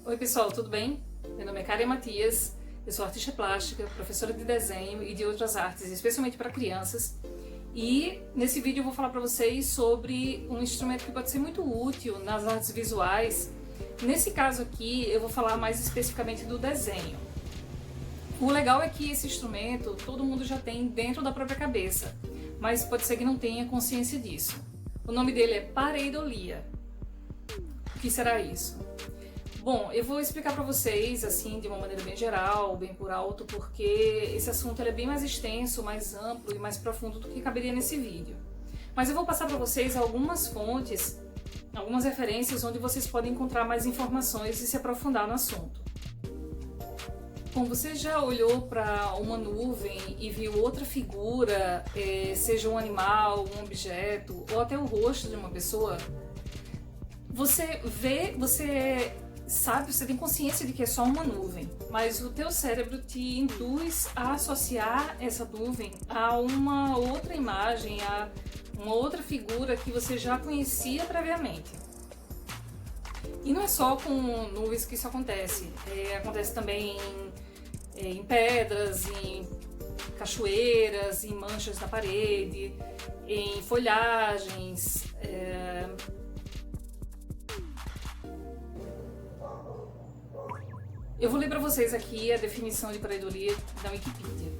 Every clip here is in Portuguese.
Oi pessoal, tudo bem? Meu nome é Karen Matias, eu sou artista plástica, professora de desenho e de outras artes, especialmente para crianças. E nesse vídeo eu vou falar para vocês sobre um instrumento que pode ser muito útil nas artes visuais. Nesse caso aqui eu vou falar mais especificamente do desenho. O legal é que esse instrumento todo mundo já tem dentro da própria cabeça, mas pode ser que não tenha consciência disso. O nome dele é pareidolia. O que será isso? Bom, eu vou explicar para vocês assim de uma maneira bem geral, bem por alto, porque esse assunto é bem mais extenso, mais amplo e mais profundo do que caberia nesse vídeo. Mas eu vou passar para vocês algumas fontes, algumas referências onde vocês podem encontrar mais informações e se aprofundar no assunto. Bom, você já olhou para uma nuvem e viu outra figura, seja um animal, um objeto ou até o rosto de uma pessoa? Você sabe, você tem consciência de que é só uma nuvem, mas o teu cérebro te induz a associar essa nuvem a uma outra imagem, a uma outra figura que você já conhecia previamente. E não é só com nuvens que isso acontece, acontece também em pedras, em cachoeiras, em manchas na parede, em folhagens. Eu vou ler para vocês aqui a definição de pareidolia da Wikipedia.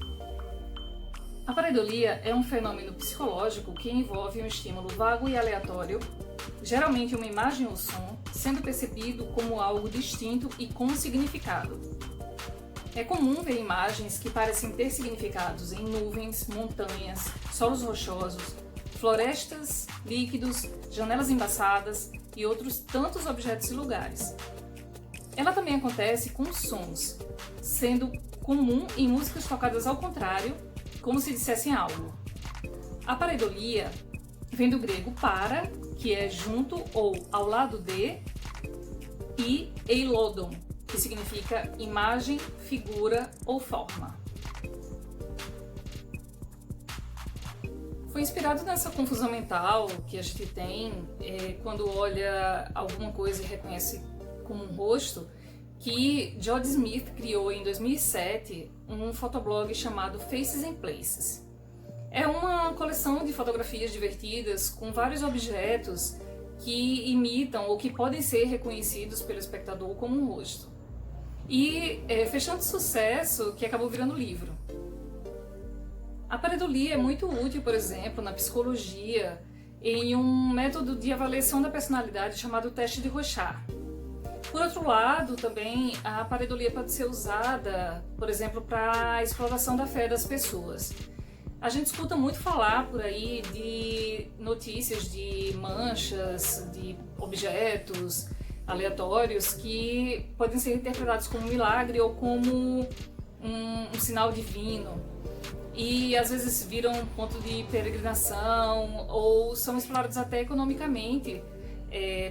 A pareidolia é um fenômeno psicológico que envolve um estímulo vago e aleatório, geralmente uma imagem ou som, sendo percebido como algo distinto e com significado. É comum ver imagens que parecem ter significados em nuvens, montanhas, solos rochosos, florestas, líquidos, janelas embaçadas e outros tantos objetos e lugares. Ela também acontece com sons, sendo comum em músicas tocadas ao contrário, como se dissessem algo. A pareidolia vem do grego para, que é junto ou ao lado de, e eilodon, que significa imagem, figura ou forma. Foi inspirado nessa confusão mental que a gente tem quando olha alguma coisa e reconhece como um rosto, que George Smith criou em 2007 um fotoblog chamado Faces and Places. É uma coleção de fotografias divertidas com vários objetos que imitam ou que podem ser reconhecidos pelo espectador como um rosto. E fez tanto sucesso que acabou virando livro. A pareidolia é muito útil, por exemplo, na psicologia, em um método de avaliação da personalidade chamado teste de Rorschach. Por outro lado, também a pareidolia pode ser usada, por exemplo, para a exploração da fé das pessoas. A gente escuta muito falar por aí de notícias de manchas, de objetos aleatórios que podem ser interpretados como um milagre ou como um sinal divino. E às vezes viram um ponto de peregrinação ou são explorados até economicamente.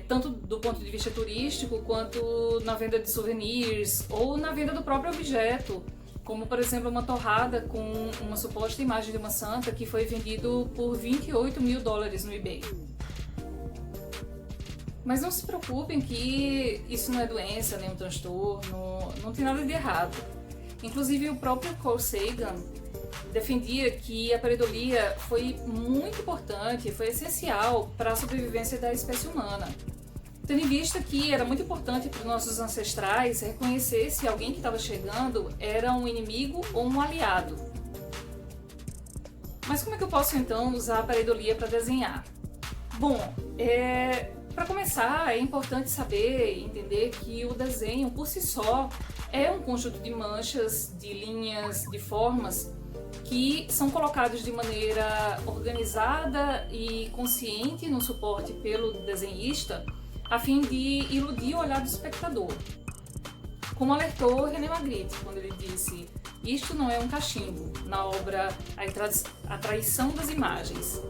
Tanto do ponto de vista turístico, quanto na venda de souvenirs ou na venda do próprio objeto, como por exemplo uma torrada com uma suposta imagem de uma santa que foi vendido por $28 mil no eBay. Mas não se preocupem que isso não é doença, nem um transtorno, não tem nada de errado. Inclusive o próprio Carl Sagan defendia que a pareidolia foi muito importante, foi essencial para a sobrevivência da espécie humana, tendo em vista que era muito importante para os nossos ancestrais reconhecer se alguém que estava chegando era um inimigo ou um aliado. Mas como é que eu posso então usar a pareidolia para desenhar? Bom, para começar é importante saber e entender que o desenho por si só é um conjunto de manchas, de linhas, de formas que são colocados de maneira organizada e consciente no suporte pelo desenhista, a fim de iludir o olhar do espectador. Como alertou René Magritte quando ele disse: "Isto não é um cachimbo", na obra A Traição das Imagens.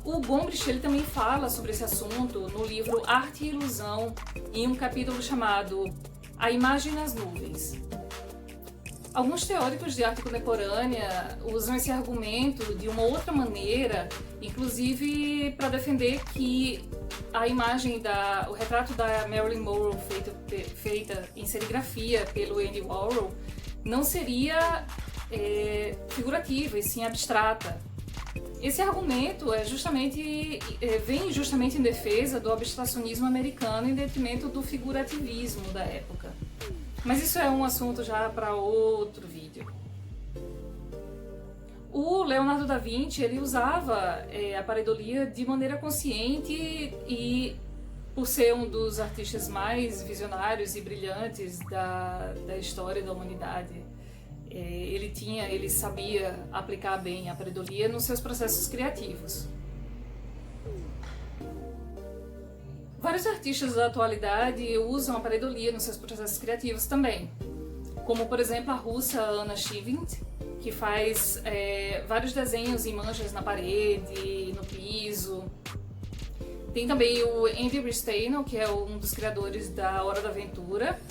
O Gombrich ele também fala sobre esse assunto no livro Arte e Ilusão, em um capítulo chamado A Imagem nas Nuvens. Alguns teóricos de arte contemporânea usam esse argumento de uma outra maneira, inclusive para defender que a imagem o retrato da Marilyn Monroe feita em serigrafia pelo Andy Warhol não seria figurativa e sim abstrata. Esse argumento vem justamente em defesa do abstracionismo americano em detrimento do figurativismo da época. Mas isso é um assunto já para outro vídeo. O Leonardo da Vinci ele usava a pareidolia de maneira consciente e, por ser um dos artistas mais visionários e brilhantes da história da humanidade, ele sabia aplicar bem a pareidolia nos seus processos criativos. Vários artistas da atualidade usam a pareidolia nos seus processos criativos também, como por exemplo a russa Anna Shivint, que faz vários desenhos em manchas na parede, no piso. Tem também o Andy Ristaino, que é um dos criadores da Hora da Aventura,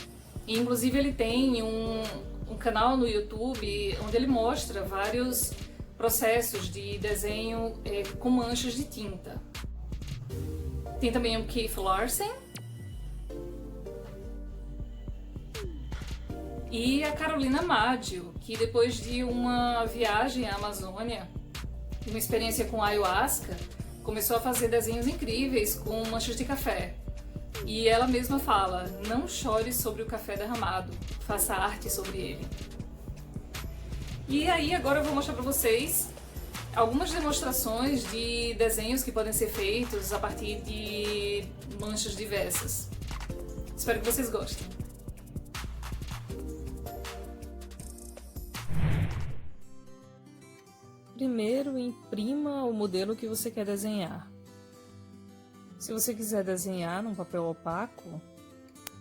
e inclusive ele tem um canal no YouTube onde ele mostra vários processos de desenho com manchas de tinta. Tem também o Keith Larsen e a Carolina Maggio, que depois de uma viagem à Amazônia, uma experiência com ayahuasca, começou a fazer desenhos incríveis com manchas de café. E ela mesma fala: não chore sobre o café derramado, faça arte sobre ele. E aí agora eu vou mostrar para vocês algumas demonstrações de desenhos que podem ser feitos a partir de manchas diversas. Espero que vocês gostem. Primeiro, imprima o modelo que você quer desenhar. Se você quiser desenhar num papel opaco,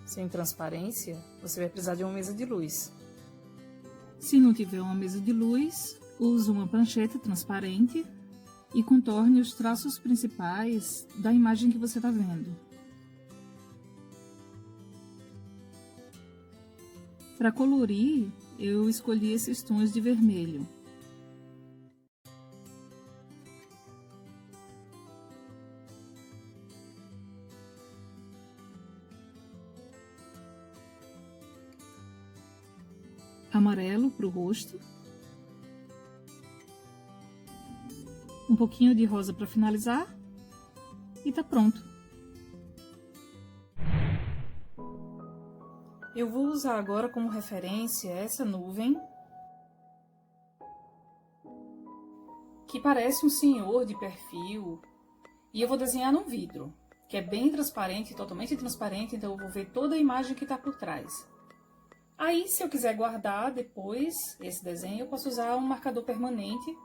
sem transparência, você vai precisar de uma mesa de luz. Se não tiver uma mesa de luz, use uma prancheta transparente e contorne os traços principais da imagem que você está vendo. Para colorir, eu escolhi esses tons de vermelho. Amarelo para o rosto, um pouquinho de rosa para finalizar e tá pronto. Eu vou usar agora como referência essa nuvem, que parece um senhor de perfil, e eu vou desenhar num vidro, que é bem transparente, totalmente transparente, então eu vou ver toda a imagem que está por trás. Aí, se eu quiser guardar depois esse desenho, eu posso usar um marcador permanente.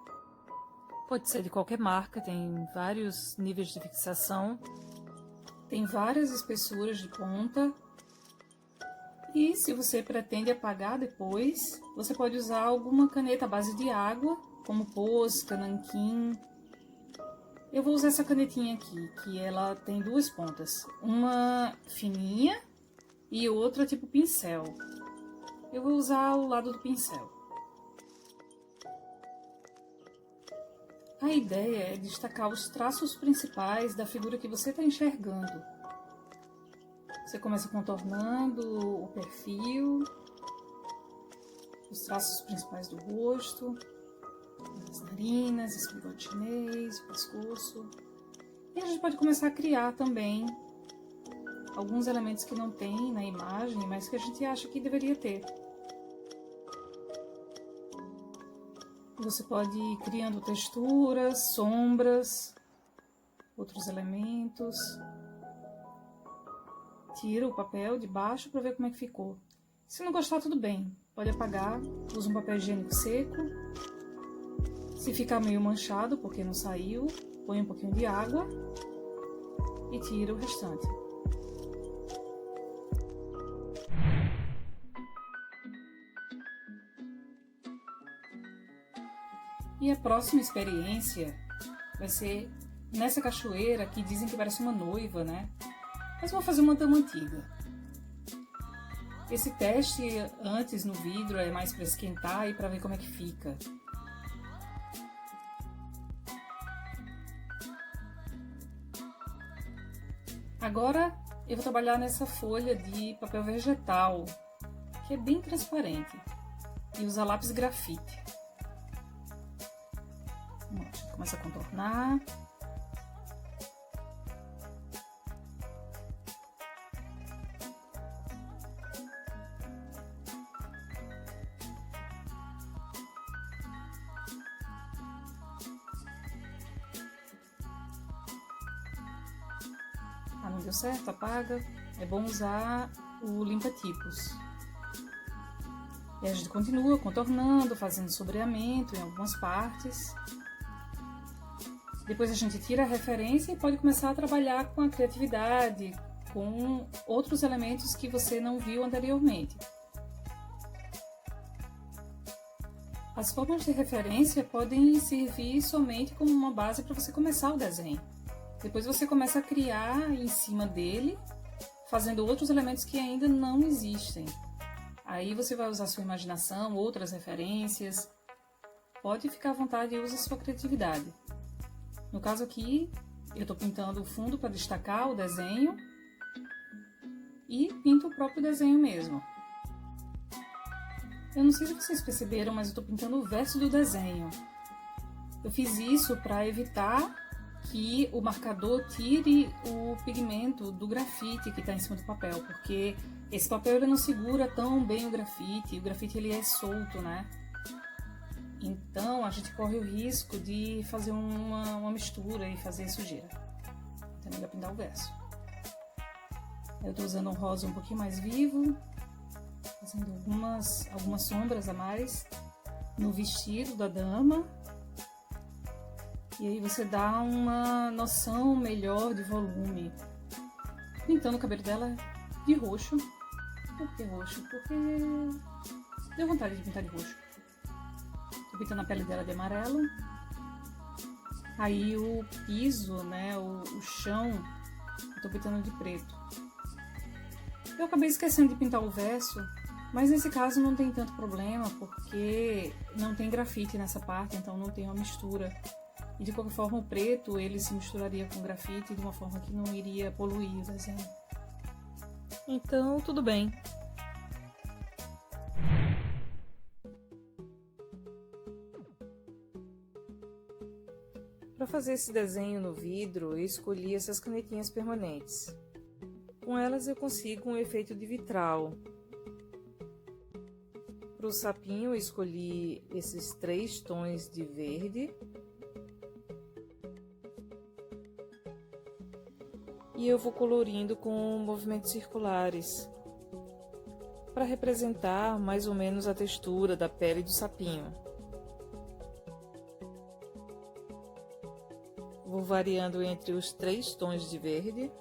Pode ser de qualquer marca, tem vários níveis de fixação. Tem várias espessuras de ponta. E se você pretende apagar depois, você pode usar alguma caneta à base de água, como Posca, nanquim. Eu vou usar essa canetinha aqui, que ela tem duas pontas. Uma fininha e outra tipo pincel. Eu vou usar o lado do pincel. A ideia é destacar os traços principais da figura que você está enxergando. Você começa contornando o perfil, os traços principais do rosto, as narinas, esse bigode chinês, o pescoço. E a gente pode começar a criar também alguns elementos que não tem na imagem, mas que a gente acha que deveria ter. Você pode ir criando texturas, sombras, outros elementos. Tira o papel de baixo para ver como é que ficou. Se não gostar, tudo bem. Pode apagar, usa um papel higiênico seco. Se ficar meio manchado porque não saiu, põe um pouquinho de água e tira o restante. E a próxima experiência vai ser nessa cachoeira que dizem que parece uma noiva, né? Mas eu vou fazer uma dama antiga. Esse teste antes no vidro é mais para esquentar e para ver como é que fica. Agora eu vou trabalhar nessa folha de papel vegetal, que é bem transparente, e usar lápis grafite. A gente começa a contornar. Não deu certo, apaga. É bom usar o limpa-tipos. E a gente continua contornando, fazendo sombreamento em algumas partes. Depois a gente tira a referência e pode começar a trabalhar com a criatividade, com outros elementos que você não viu anteriormente. As formas de referência podem servir somente como uma base para você começar o desenho. Depois você começa a criar em cima dele, fazendo outros elementos que ainda não existem. Aí você vai usar sua imaginação, outras referências. Pode ficar à vontade e use a sua criatividade. No caso aqui, eu estou pintando o fundo para destacar o desenho e pinto o próprio desenho mesmo. Eu não sei se vocês perceberam, mas eu estou pintando o verso do desenho. Eu fiz isso para evitar que o marcador tire o pigmento do grafite que está em cima do papel, porque esse papel ele não segura tão bem o grafite ele é solto, né? Então a gente corre o risco de fazer uma mistura e fazer sujeira. Então é melhor pintar o verso. Eu estou usando um rosa um pouquinho mais vivo, fazendo algumas sombras a mais no vestido da dama. E aí você dá uma noção melhor de volume. Pintando o cabelo dela de roxo. Por que roxo? Porque deu vontade de pintar de roxo. Tô pintando a pele dela de amarelo. Aí o piso, né, o chão, eu tô pintando de preto. Eu acabei esquecendo de pintar o verso, mas nesse caso não tem tanto problema, porque não tem grafite nessa parte, então não tem uma mistura. E de qualquer forma o preto ele se misturaria com o grafite de uma forma que não iria poluir o desenho. Então tudo bem. Para fazer esse desenho no vidro eu escolhi essas canetinhas permanentes. Com elas eu consigo um efeito de vitral. Para o sapinho eu escolhi esses 3 tons de verde. E eu vou colorindo com movimentos circulares, para representar mais ou menos a textura da pele do sapinho. Vou variando entre os 3 tons de verde.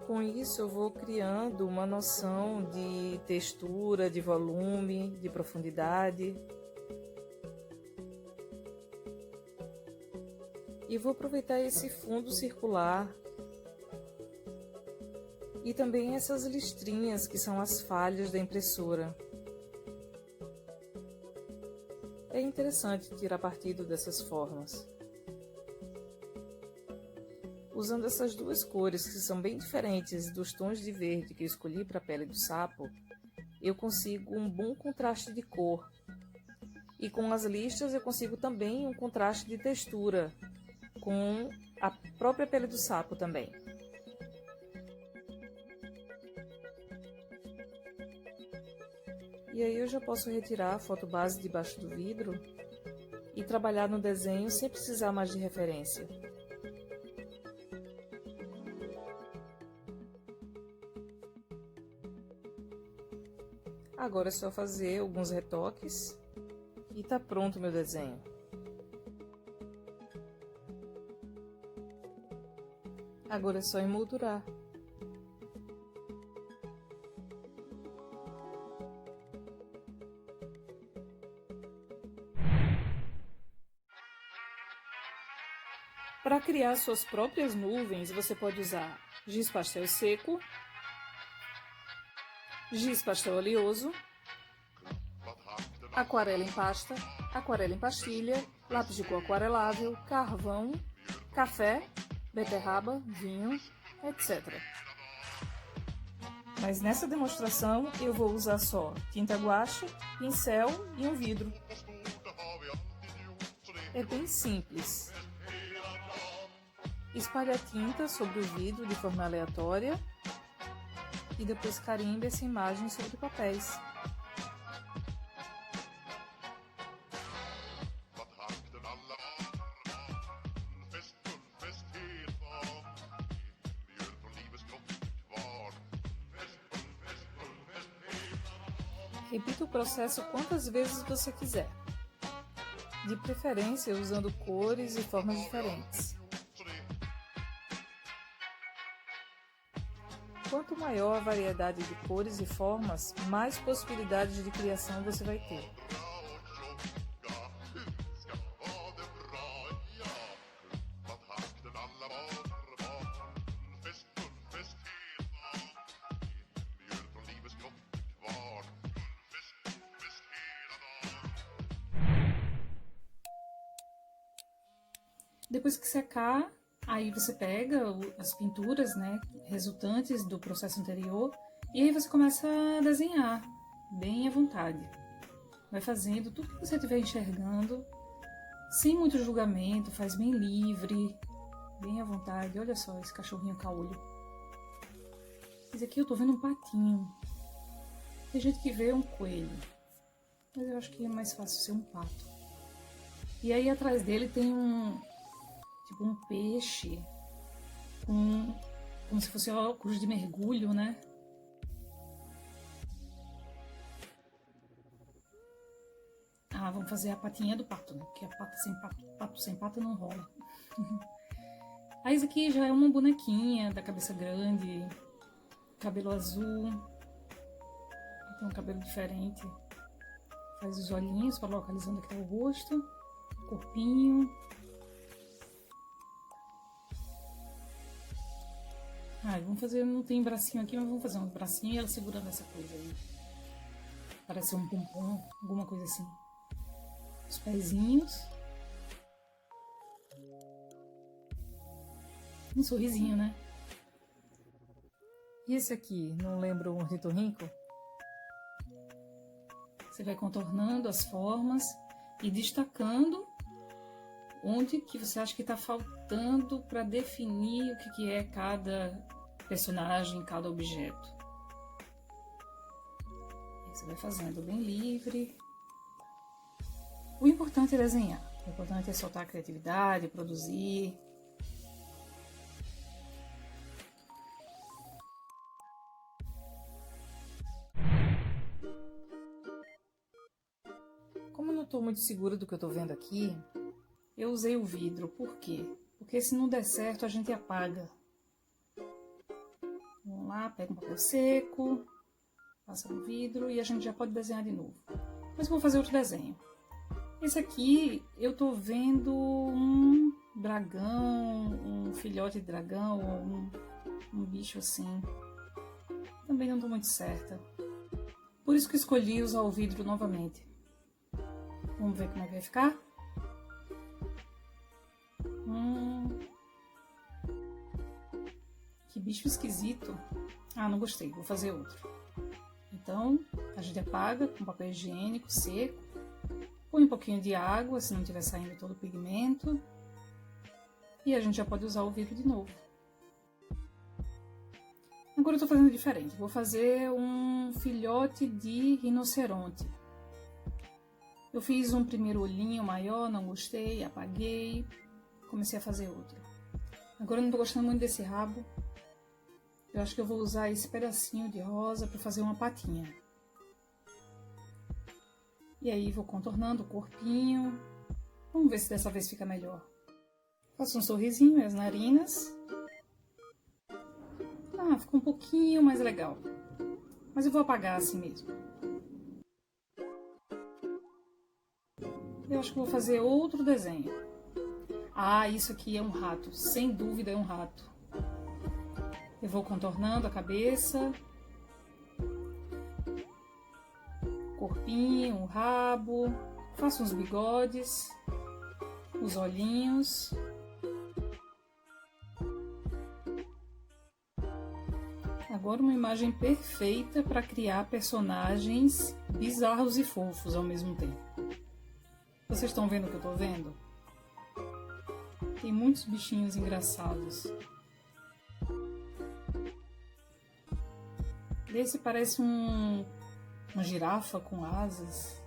Com isso eu vou criando uma noção de textura, de volume, de profundidade. E vou aproveitar esse fundo circular e também essas listrinhas que são as falhas da impressora. É interessante tirar partido dessas formas. Usando essas 2 cores que são bem diferentes dos tons de verde que eu escolhi para a pele do sapo, eu consigo um bom contraste de cor. E com as listras eu consigo também um contraste de textura com a própria pele do sapo também. E aí eu já posso retirar a foto base debaixo do vidro e trabalhar no desenho sem precisar mais de referência. Agora é só fazer alguns retoques e tá pronto o meu desenho. Agora é só emoldurar. Para criar suas próprias nuvens, você pode usar giz pastel seco, giz pastel oleoso, aquarela em pasta, aquarela em pastilha, lápis de cor aquarelável, carvão, café, beterraba, vinho, etc. Mas nessa demonstração eu vou usar só tinta guache, pincel e um vidro. É bem simples. Espalhe a tinta sobre o vidro de forma aleatória e depois carimbe essa imagem sobre papéis. Repita o processo quantas vezes você quiser, de preferência usando cores e formas diferentes. Quanto maior a variedade de cores e formas, mais possibilidades de criação você vai ter. Depois que secar, aí você pega as pinturas, né, resultantes do processo anterior, e aí você começa a desenhar, bem à vontade. Vai fazendo tudo que você estiver enxergando, sem muito julgamento, faz bem livre, bem à vontade. Olha só esse cachorrinho caolho. Esse aqui eu tô vendo um patinho. Tem gente que vê um coelho, mas eu acho que é mais fácil ser um pato. E aí atrás dele tem tipo um peixe, como se fosse óculos de mergulho, né? Ah, vamos fazer a patinha do pato, né? Porque a pato sem pata não rola. Aí isso aqui já é uma bonequinha da cabeça grande, cabelo azul, tem um cabelo diferente. Faz os olhinhos para localizar onde está o rosto, corpinho. Vamos fazer, não tem bracinho aqui, mas vamos fazer um bracinho e ela segurando essa coisa aí. Parece um pompom, alguma coisa assim. Os pezinhos. Um sorrisinho, né? E esse aqui, não lembra um ornitorrinco? Você vai contornando as formas e destacando onde que você acha que está faltando para definir o que é cada personagem, cada objeto. E você vai fazendo bem livre. O importante é desenhar. O importante é soltar a criatividade, produzir. Como eu não estou muito segura do que eu estou vendo aqui, eu usei o vidro. Por quê? Porque se não der certo, a gente apaga. Vamos lá, pega um papel seco, passa no vidro e a gente já pode desenhar de novo. Mas eu vou fazer outro desenho. Esse aqui, eu tô vendo um dragão, um filhote de dragão, ou um bicho assim. Também não tô muito certa. Por isso que escolhi usar o vidro novamente. Vamos ver como é que vai ficar? Que bicho esquisito. Não gostei, vou fazer outro. Então, a gente apaga com papel higiênico seco. Põe um pouquinho de água, se não estiver saindo todo o pigmento. E a gente já pode usar o vidro de novo. Agora eu tô fazendo diferente. Vou fazer um filhote de rinoceronte. Eu fiz um primeiro olhinho maior, não gostei, apaguei. Comecei a fazer outro. Agora eu não tô gostando muito desse rabo. Eu acho que eu vou usar esse pedacinho de rosa para fazer uma patinha. E aí vou contornando o corpinho. Vamos ver se dessa vez fica melhor. Faço um sorrisinho e as narinas. Ficou um pouquinho mais legal. Mas eu vou apagar assim mesmo. Eu acho que vou fazer outro desenho. Isso aqui é um rato. Sem dúvida é um rato. Eu vou contornando a cabeça. Corpinho. corpinho, o rabo, faço uns bigodes, os olhinhos. Agora uma imagem perfeita para criar personagens bizarros e fofos ao mesmo tempo. Vocês estão vendo o que eu estou vendo? Tem muitos bichinhos engraçados. Esse parece uma girafa com asas.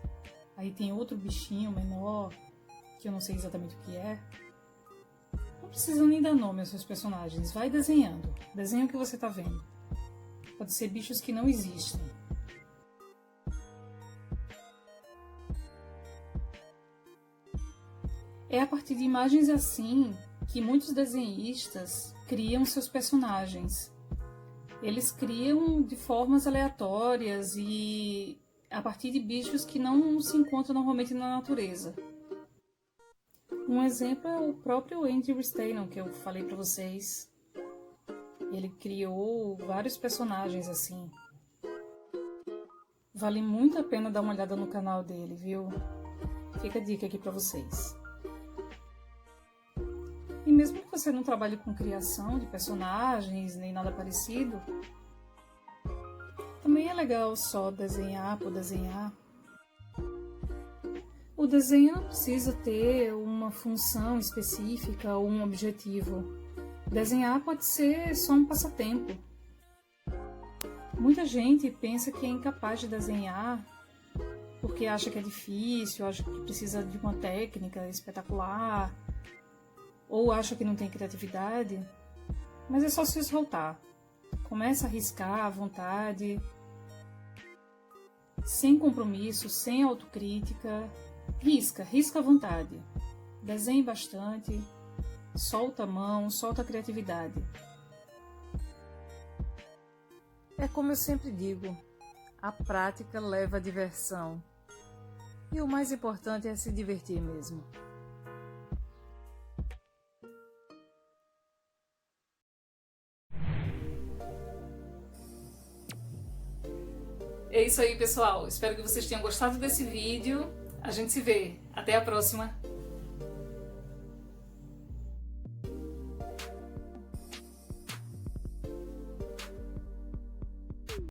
Aí tem outro bichinho menor, que eu não sei exatamente o que é. Não precisa nem dar nome aos seus personagens. Vai desenhando. Desenha o que você está vendo. Pode ser bichos que não existem. É a partir de imagens assim que muitos desenhistas criam seus personagens. Eles criam de formas aleatórias e a partir de bichos que não se encontram normalmente na natureza. Um exemplo é o próprio Andy Ristaino, que eu falei para vocês. Ele criou vários personagens assim. Vale muito a pena dar uma olhada no canal dele, viu? Fica a dica aqui para vocês. E mesmo que você não trabalhe com criação de personagens, nem nada parecido, também é legal só desenhar por desenhar. O desenho não precisa ter uma função específica ou um objetivo. Desenhar pode ser só um passatempo. Muita gente pensa que é incapaz de desenhar porque acha que é difícil, acha que precisa de uma técnica espetacular, ou acha que não tem criatividade, mas é só se soltar. Começa a riscar à vontade, sem compromisso, sem autocrítica. Risca à vontade. Desenhe bastante, solta a mão, solta a criatividade. É como eu sempre digo, a prática leva à diversão. E o mais importante é se divertir mesmo. É isso aí, pessoal. Espero que vocês tenham gostado desse vídeo. A gente se vê. Até a próxima.